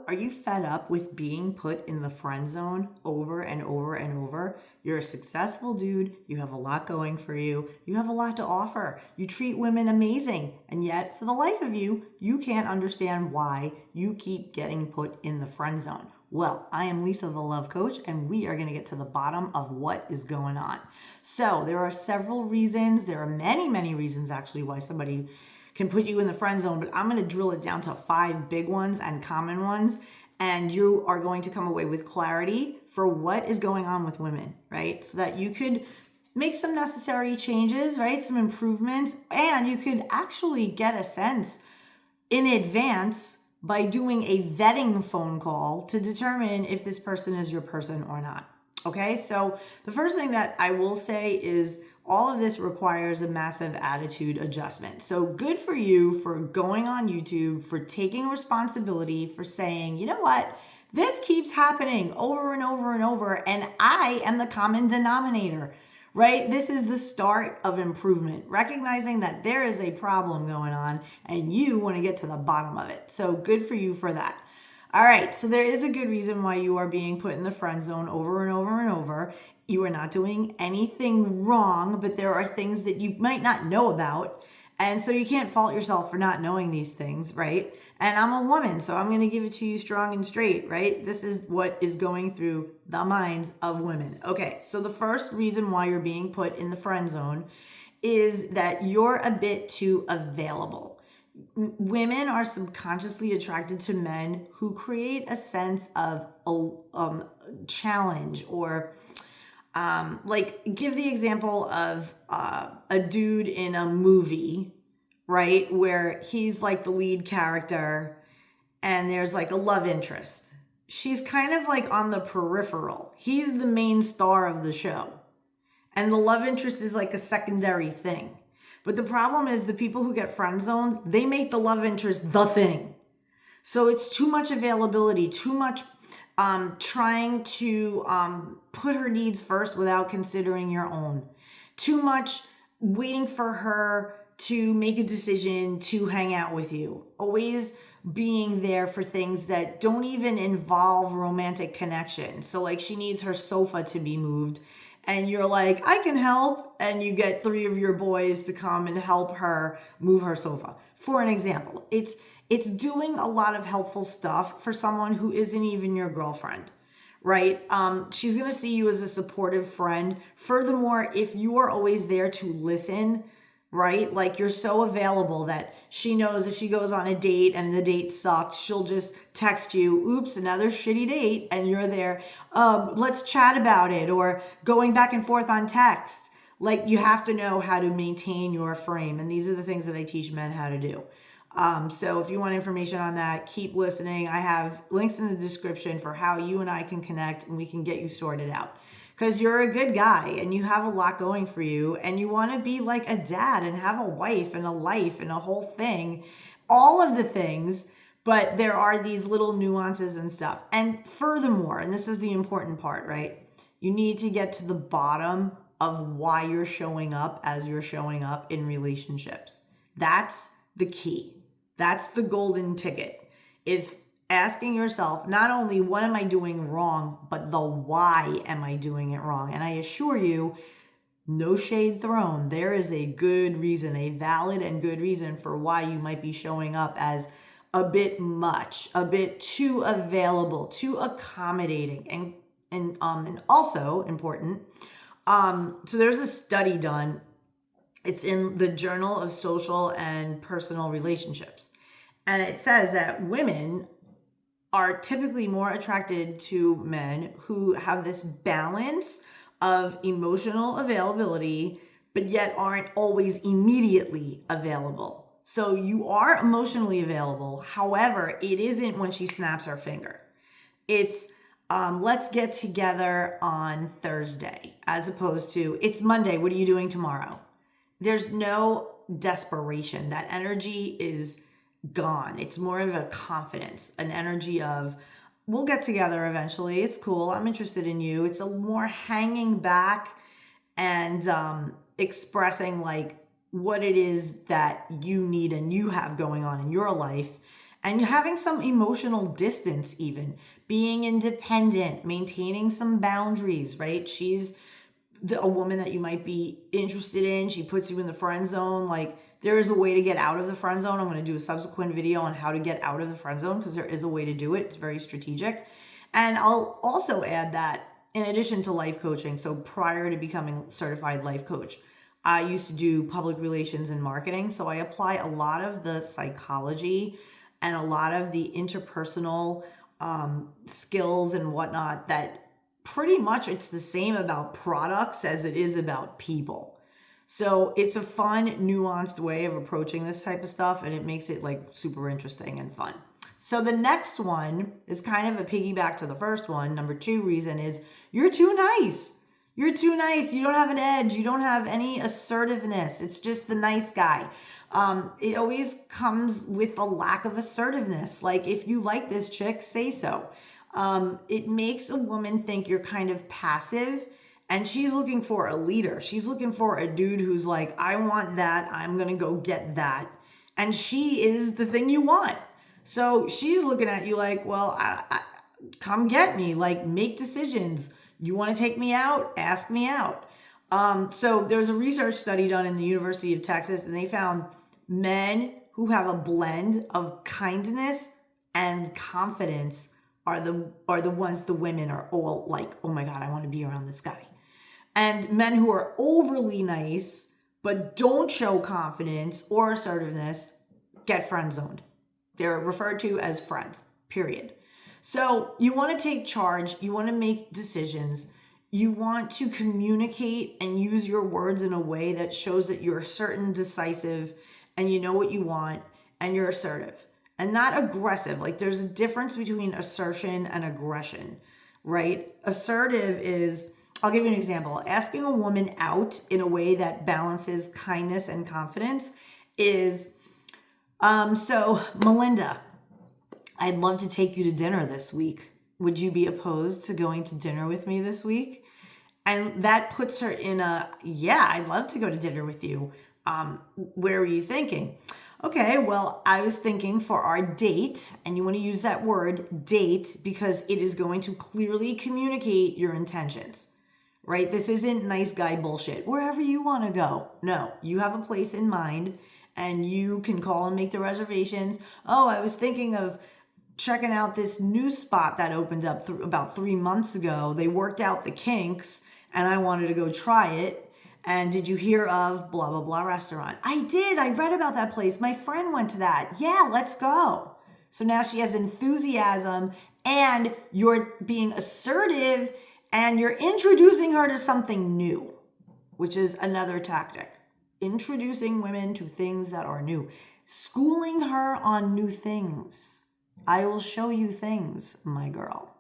Are you fed up with being put in the friend zone over and over and over? You're a successful dude. You have a lot going for you. You have a lot to offer. You treat women amazing. And yet, for the life of you, you can't understand why you keep getting put in the friend zone. Well, I am Lisa, the Love Coach, and we are going to get to the bottom of what is going on. So, there are several reasons. There are many, many reasons actually why somebody can put you in the friend zone, but I'm going to drill it down to 5 big ones and common ones. And you are going to come away with clarity for what is going on with women, right? So that you could make some necessary changes, right? Some improvements, and you could actually get a sense in advance by doing a vetting phone call to determine if this person is your person or not. Okay, so the first thing that I will say is all of this requires a massive attitude adjustment. So good for you for going on YouTube, for taking responsibility, for saying, you know what, this keeps happening over and over and over, and I am the common denominator, right? This is the start of improvement, recognizing that there is a problem going on and you want to get to the bottom of it. So good for you for that. All right, so there is a good reason why you are being put in the friend zone over and over and over. You are not doing anything wrong, but there are things that you might not know about. And so you can't fault yourself for not knowing these things, right? And I'm a woman, so I'm going to give it to you strong and straight, right? This is what is going through the minds of women. Okay, so the first reason why you're being put in the friend zone is that you're a bit too available. Women are subconsciously attracted to men who create a sense of challenge or like give the example of a dude in a movie, right, where he's like the lead character and there's like a love interest. She's kind of like on the peripheral. He's the main star of the show, and the love interest is like a secondary thing. But the problem is the people who get friend zoned, they make the love interest the thing. So it's too much availability, too much trying to put her needs first without considering your own. Too much waiting for her to make a decision to hang out with you. Always being there for things that don't even involve romantic connection. So like she needs her sofa to be moved and you're like, I can help. And you get 3 of your boys to come and help her move her sofa. For an example, it's doing a lot of helpful stuff for someone who isn't even your girlfriend, right? She's going to see you as a supportive friend. Furthermore, if you are always there to listen, right? Like you're so available that she knows if she goes on a date and the date sucks, she'll just text you, oops, another shitty date. And you're there. Let's chat about it, or going back and forth on text. Like you have to know how to maintain your frame. And these are the things that I teach men how to do. So if you want information on that, keep listening. I have links in the description for how you and I can connect and we can get you sorted out. Because you're a good guy and you have a lot going for you and you want to be like a dad and have a wife and a life and a whole thing, all of the things, but there are these little nuances and stuff. And furthermore, and this is the important part, right? You need to get to the bottom of why you're showing up as you're showing up in relationships. That's the key. That's the golden ticket, is asking yourself not only what am I doing wrong, but the why am I doing it wrong? And I assure you, no shade thrown, there is a good reason, a valid and good reason for why you might be showing up as a bit much, a bit too available, too accommodating, and also important. So there's a study done. It's in the Journal of Social and Personal Relationships. And it says that women are typically more attracted to men who have this balance of emotional availability, but yet aren't always immediately available. So you are emotionally available. However, it isn't when she snaps her finger. It's let's get together on Thursday, as opposed to it's Monday. What are you doing tomorrow? There's no desperation. That energy is gone. It's more of a confidence, an energy of we'll get together eventually. It's cool. I'm interested in you. It's a more hanging back and expressing like what it is that you need and you have going on in your life. And having some emotional distance, even being independent, maintaining some boundaries, right? She's a woman that you might be interested in. She puts you in the friend zone. Like, there is a way to get out of the friend zone. I'm going to do a subsequent video on how to get out of the friend zone because there is a way to do it. It's very strategic. And I'll also add that in addition to life coaching, so prior to becoming a certified life coach, I used to do public relations and marketing. So I apply a lot of the psychology and a lot of the interpersonal skills and whatnot that pretty much it's the same about products as it is about people. So it's a fun, nuanced way of approaching this type of stuff, and it makes it like super interesting and fun. So the next one is kind of a piggyback to the first one. Number 2 reason is you're too nice. You're too nice. You don't have an edge. You don't have any assertiveness. It's just the nice guy. It always comes with a lack of assertiveness. Like, if you like this chick, say so. It makes a woman think you're kind of passive, and she's looking for a leader. She's looking for a dude who's like, I want that. I'm going to go get that. And she is the thing you want. So she's looking at you like, well, come get me, like, make decisions. You want to take me out? Ask me out. So there's a research study done in the University of Texas, and they found men who have a blend of kindness and confidence are the ones the women are all like, oh my God, I want to be around this guy. And men who are overly nice but don't show confidence or assertiveness get friend zoned. They're referred to as friends, period. So you want to take charge. You want to make decisions. You want to communicate and use your words in a way that shows that you're certain, decisive, and you know what you want, and you're assertive and not aggressive. Like, there's a difference between assertion and aggression, right? Assertive is, I'll give you an example. Asking a woman out in a way that balances kindness and confidence is, so Melinda, I'd love to take you to dinner this week. Would you be opposed to going to dinner with me this week? And that puts her in a, yeah, I'd love to go to dinner with you. Where were you thinking? Okay, well, I was thinking for our date, and you want to use that word date because it is going to clearly communicate your intentions, right? This isn't nice guy bullshit. Wherever you want to go. No, you have a place in mind and you can call and make the reservations. Oh, I was thinking of checking out this new spot that opened up about 3 months ago. They worked out the kinks and I wanted to go try it. And did you hear of blah, blah, blah restaurant? I did. I read about that place. My friend went to that. Yeah, let's go. So now she has enthusiasm and you're being assertive and you're introducing her to something new, which is another tactic. Introducing women to things that are new. Schooling her on new things. I will show you things, my girl.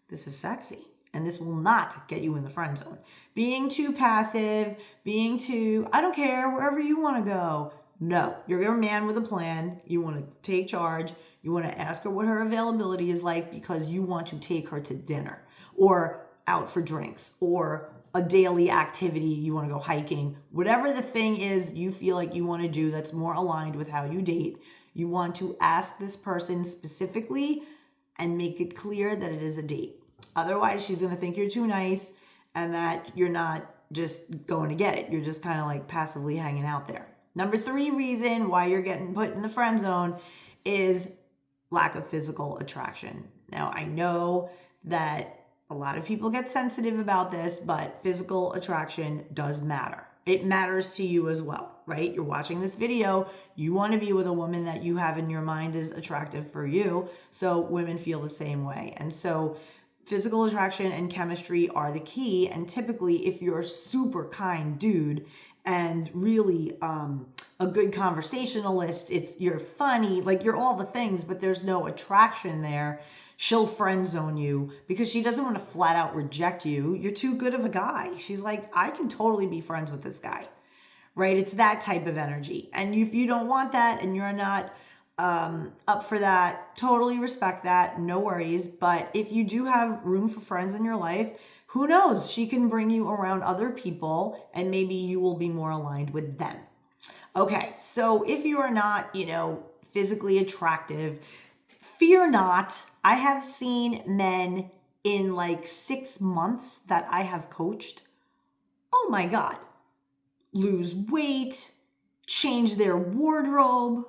This is sexy. And this will not get you in the friend zone. Being too passive, being too, I don't care, wherever you want to go. No, you're a man with a plan. You want to take charge. You want to ask her what her availability is like because you want to take her to dinner or out for drinks or a daily activity. You want to go hiking. Whatever the thing is you feel like you want to do that's more aligned with how you date, you want to ask this person specifically and make it clear that it is a date. Otherwise, she's going to think you're too nice and that you're not just going to get it. You're just kind of like passively hanging out there. Number 3 reason why you're getting put in the friend zone is lack of physical attraction. Now, I know that a lot of people get sensitive about this, but physical attraction does matter. It matters to you as well, right? You're watching this video. You want to be with a woman that you have in your mind is attractive for you. So women feel the same way. And so physical attraction and chemistry are the key. And typically, if you're a super kind dude and really a good conversationalist, you're funny, like you're all the things, but there's no attraction there, she'll friend zone you because she doesn't want to flat out reject you. You're too good of a guy. She's like, I can totally be friends with this guy, right? It's that type of energy. And if you don't want that and you're not up for that, totally respect that, no worries. But if you do have room for friends in your life, who knows? She can bring you around other people and maybe you will be more aligned with them. Okay, so if you are not, physically attractive. Fear not. I have seen men in like 6 months that I have coached. Oh my God. Lose weight, change their wardrobe.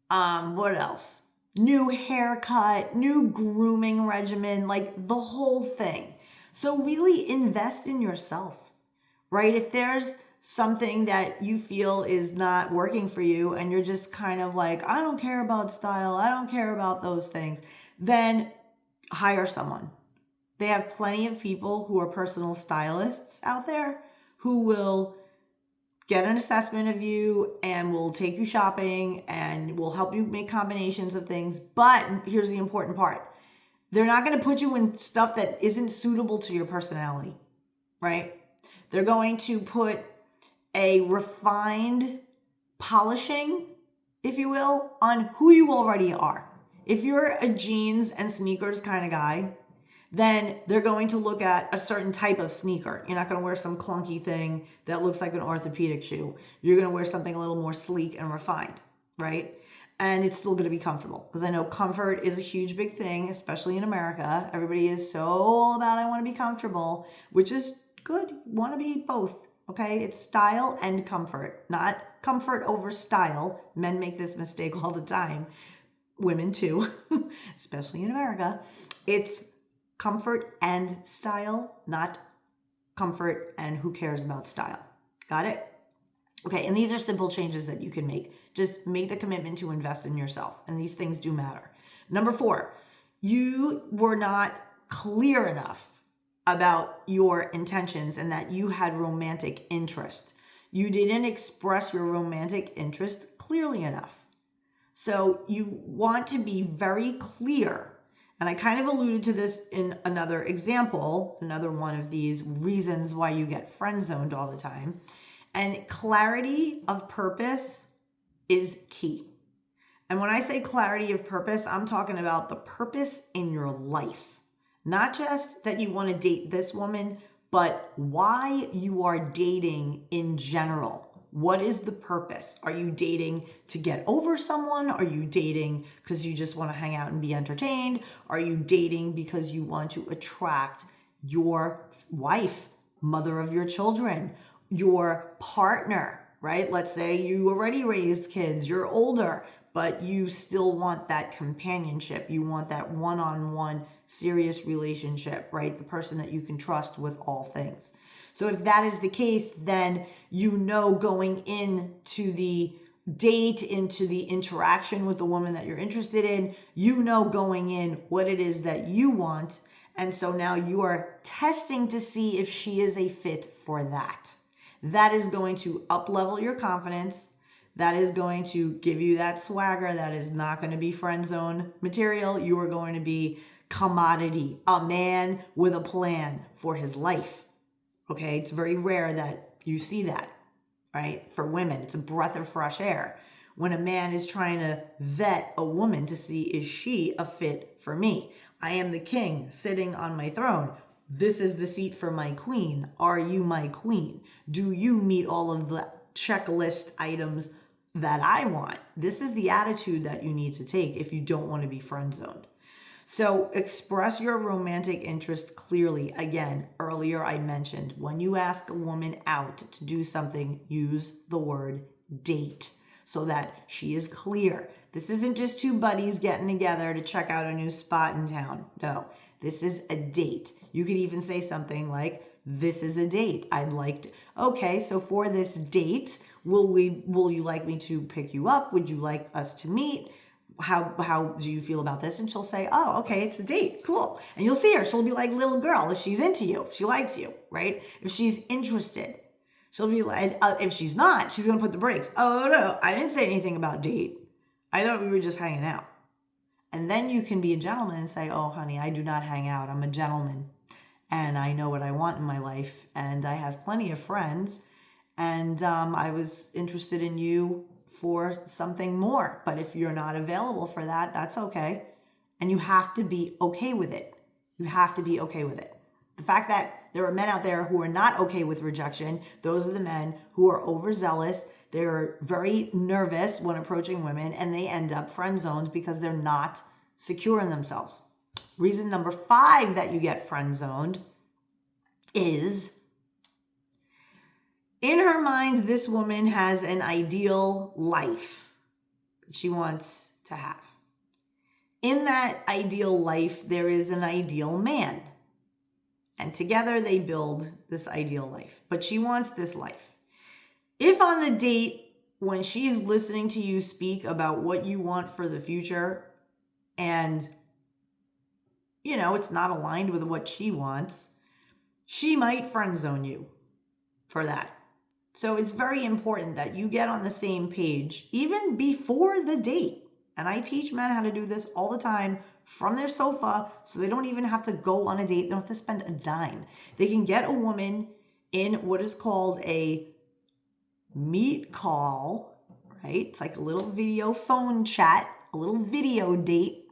What else? New haircut, new grooming regimen, like the whole thing. So really invest in yourself, right? If there's something that you feel is not working for you and you're just kind of like, I don't care about style, I don't care about those things, then hire someone. They have plenty of people who are personal stylists out there who will get an assessment of you and will take you shopping and will help you make combinations of things. But here's the important part. They're not going to put you in stuff that isn't suitable to your personality, right? They're going to put a refined polishing, if you will, on who you already are. If you're a jeans and sneakers kind of guy, then they're going to look at a certain type of sneaker. You're not going to wear some clunky thing that looks like an orthopedic shoe. You're going to wear something a little more sleek and refined, right? And it's still going to be comfortable, because I know comfort is a huge big thing, especially in America. Everybody is so all about, I want to be comfortable, which is good. You want to be both, okay? It's style and comfort, not comfort over style. Men make this mistake all the time. Women too, especially in America. It's comfort and style, not comfort and who cares about style. Got it? Okay, and these are simple changes that you can make. Just make the commitment to invest in yourself, and these things do matter. Number 4, you were not clear enough about your intentions and that you had romantic interest. You didn't express your romantic interest clearly enough. So you want to be very clear. And I kind of alluded to this in another example, another one of these reasons why you get friend zoned all the time. And clarity of purpose is key. And when I say clarity of purpose, I'm talking about the purpose in your life. Not just that you want to date this woman, but why you are dating in general. What is the purpose? Are you dating to get over someone? Are you dating because you just want to hang out and be entertained? Are you dating because you want to attract your wife, mother of your children, your partner, right? Let's say you already raised kids, you're older, but you still want that companionship. You want that one-on-one serious relationship, right? The person that you can trust with all things. So if that is the case, then you know going into the date, into the interaction with the woman that you're interested in, you know going in what it is that you want. And so now you are testing to see if she is a fit for that. That is going to up-level your confidence. That is going to give you that swagger. That is not going to be friend zone material. You are going to be commodity, a man with a plan for his life. Okay, it's very rare that you see that, right? For women, it's a breath of fresh air. When a man is trying to vet a woman to see, is she a fit for me? I am the king sitting on my throne. This is the seat for my queen. Are you my queen? Do you meet all of the checklist items that I want? This is the attitude that you need to take if you don't want to be friend zoned. So express your romantic interest clearly. Again, earlier I mentioned when you ask a woman out to do something, use the word date so that she is clear. This isn't just two buddies getting together to check out a new spot in town. No, this is a date. You could even say something like, this is a date. I'd like to, okay, so for this date, will you like me to pick you up? Would you like us to meet? How do you feel about this? And she'll say, oh, okay, it's a date. Cool. And you'll see her. She'll be like little girl if she's into you, if she likes you, right? If she's interested, she'll be like, if she's not, she's going to put the brakes. Oh, no, I didn't say anything about date. I thought we were just hanging out. And then you can be a gentleman and say, oh, honey, I do not hang out. I'm a gentleman and I know what I want in my life. And I have plenty of friends. And I was interested in you for something more. But if you're not available for that, that's okay. And you have to be okay with it. You have to be okay with it. The fact that there are men out there who are not okay with rejection, those are the men who are overzealous. They're very nervous when approaching women, and they end up friend zoned because they're not secure in themselves. Reason number 5 that you get friend zoned is, in her mind, this woman has an ideal life that she wants to have. In that ideal life, there is an ideal man. And together they build this ideal life. But she wants this life. If on the date, when she's listening to you speak about what you want for the future, and, it's not aligned with what she wants, she might friend zone you for that. So it's very important that you get on the same page, even before the date. And I teach men how to do this all the time from their sofa, so they don't even have to go on a date. They don't have to spend a dime. They can get a woman in what is called a meet call, right? It's like a little video phone chat, a little video date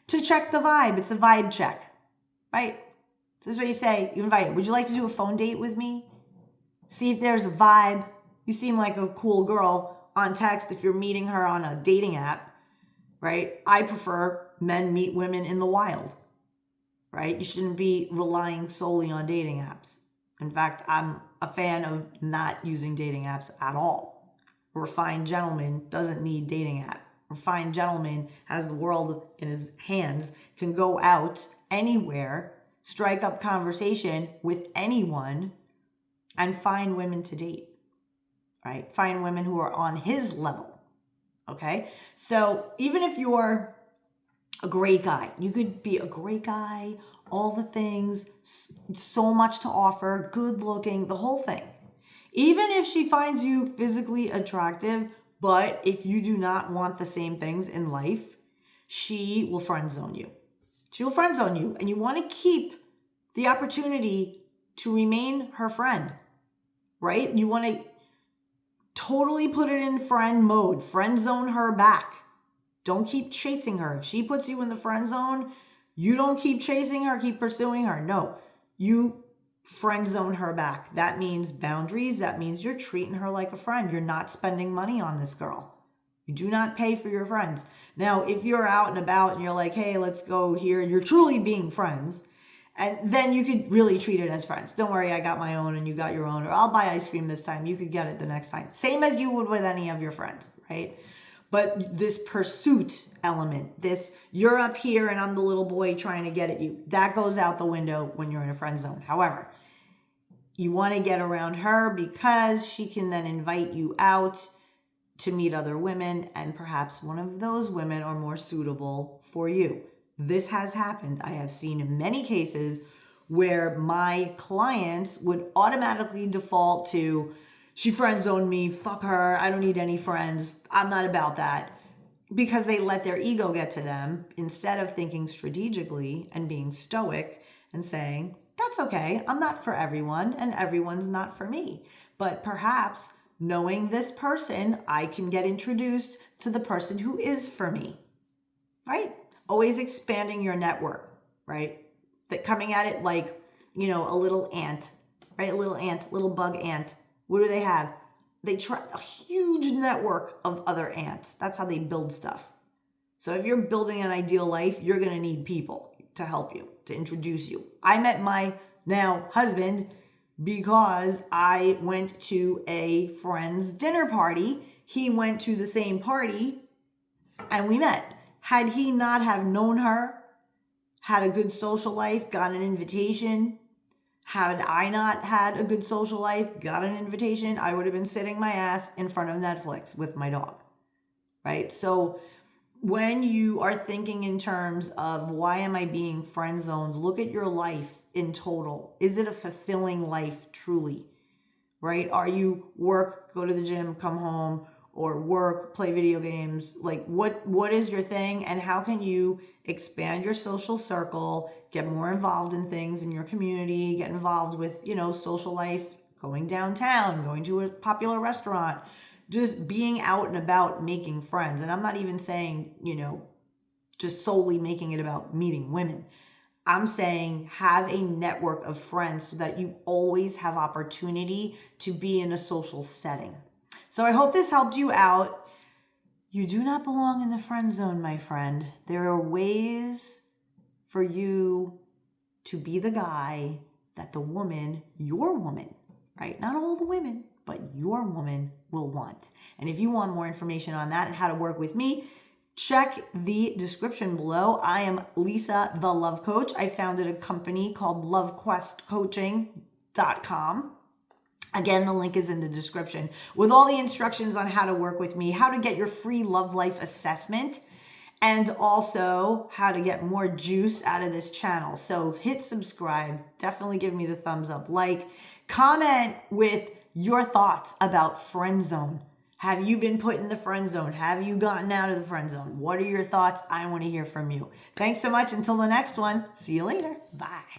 to check the vibe. It's a vibe check, right? This is what you say. You invite her. Would you like to do a phone date with me? See if there's a vibe. You seem like a cool girl on text if you're meeting her on a dating app, right? I prefer men meet women in the wild, right? You shouldn't be relying solely on dating apps. In fact, I'm a fan of not using dating apps at all. A refined gentleman doesn't need dating app. A refined gentleman has the world in his hands, can go out anywhere, strike up conversation with anyone, and find women to date, right? Find women who are on his level, okay? So even if you're a great guy, you could be a great guy, all the things, so much to offer, good looking, the whole thing. Even if she finds you physically attractive, but if you do not want the same things in life, she will friend zone you. She will friend zone you, and you want to keep the opportunity to remain her friend, right? You want to totally put it in friend mode, friend zone her back. Don't keep chasing her. If she puts you in the friend zone, you don't keep chasing her, keep pursuing her. No, you friend zone her back. That means boundaries. That means you're treating her like a friend. You're not spending money on this girl. You do not pay for your friends. Now, if you're out and about and you're like, hey, let's go here, and you're truly being friends, and then you could really treat it as friends. Don't worry, I got my own and you got your own, or I'll buy ice cream this time. You could get it the next time. Same as you would with any of your friends, right? But this pursuit element, this you're up here and I'm the little boy trying to get at you, that goes out the window when you're in a friend zone. However, you want to get around her because she can then invite you out to meet other women, and perhaps one of those women are more suitable for you. This has happened. I have seen many cases where my clients would automatically default to, she friend zoned me, fuck her, I don't need any friends, I'm not about that, because they let their ego get to them instead of thinking strategically and being stoic and saying, that's okay, I'm not for everyone and everyone's not for me. But perhaps knowing this person, I can get introduced to the person who is for me, right? Always expanding your network, right? That coming at it like, a little ant, right? A little ant, little bug ant. What do they have? They try a huge network of other ants. That's how they build stuff. So if you're building an ideal life, you're going to need people to help you, to introduce you. I met my now husband because I went to a friend's dinner party. He went to the same party and we met. Had he not have known her, had a good social life, got an invitation, had I not had a good social life, got an invitation, I would have been sitting my ass in front of Netflix with my dog, right? So when you are thinking in terms of why am I being friend zoned, look at your life in total. Is it a fulfilling life truly, right? Are you work, go to the gym, come home, or work, play video games? Like what is your thing, and how can you expand your social circle, get more involved in things in your community, get involved with, social life, going downtown, going to a popular restaurant, just being out and about, making friends. And I'm not even saying, just solely making it about meeting women. I'm saying have a network of friends so that you always have opportunity to be in a social setting. So I hope this helped you out. You do not belong in the friend zone, my friend. There are ways for you to be the guy that the woman, your woman, right? Not all the women, but your woman will want. And if you want more information on that and how to work with me, check the description below. I am Lisa, the Love Coach. I founded a company called lovequestcoaching.com. Again, the link is in the description with all the instructions on how to work with me, how to get your free love life assessment, and also how to get more juice out of this channel. So hit subscribe, definitely give me the thumbs up, like, comment with your thoughts about friend zone. Have you been put in the friend zone? Have you gotten out of the friend zone? What are your thoughts? I want to hear from you. Thanks so much. Until the next one, see you later. Bye.